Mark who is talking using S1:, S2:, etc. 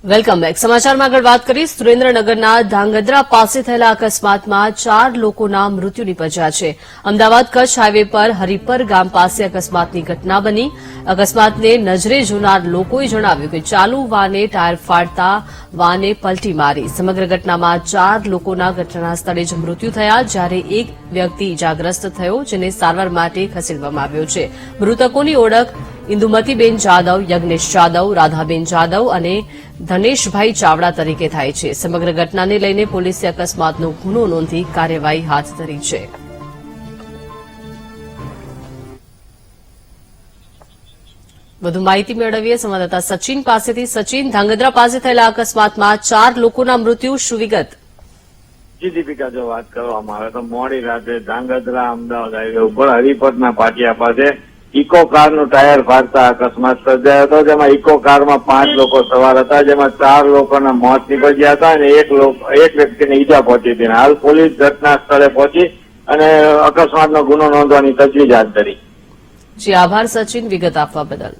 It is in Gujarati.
S1: Welcome back. સમાચારમાં આગળ વાત કરી સુરેન્દ્રનગરના ધાંગધ્રા પાસે થયેલા અકસ્માતમાં 4 લોકોના મૃત્યુ નિપજ્યા છે. અમદાવાદ કચ્છ હાઇવે પર હરિપર ગામ પાસે અકસ્માતની ઘટના બની. અકસ્માતને નજરે જોનાર લોકોએ જણાવ્યું કે ચાલુ વાને ટાયર ફાટતા વાને પલટી મારી. સમગ્ર ઘટનામાં 4 લોકોના ઘટના સ્થળે જ મૃત્યુ થયા, જ્યારે એક વ્યક્તિ ઇજાગ્રસ્ત થયો, જેને સારવાર માટે ખસેડવામાં આવ્યો છે. મૃતકોની ઓળખ ઇન્દુમતીબેન જાદવ, યજ્ઞેશ જાદવ, રાધાબેન જાદવ અને ધનેશભાઈ ચાવડા તરીકે થાય છે. સમગ્ર ઘટનાને લઈને પોલીસે અકસ્માતનો ગુનો નોંધી કાર્યવાહી હાથ ધરી છે. વધુ માહિતી મેળવીએ સંવાદદાતા સચિન પાસેથી. સચિન, ધાંગધ્રા પાસે થયેલા અકસ્માતમાં 4 લોકોના મૃત્યુ, શું વિગત?
S2: જી દીપિકા, જો વાત કરવામાં આવે તો મોડી રાતે ધાંગધ્રા અમદાવાદ હાઈવે ઉપર હરિપરના પાટિયા પાસે ઇકો કારનું ટાયર ફાટતા અકસ્માત સર્જાયો હતો, જેમાં ઇકો કારમાં 5 લોકો સવાર હતા, જેમાં 4 લોકોના મોત નીપજ્યા હતા અને એક વ્યક્તિને ઈજા પહોંચી હતી. હાલ પોલીસ ઘટના સ્થળે પહોંચી અને અકસ્માતનો ગુનો નોંધવાની તજવીજ હાથ ધરી.
S1: જી આભાર સચિન, વિગત આપવા બદલ.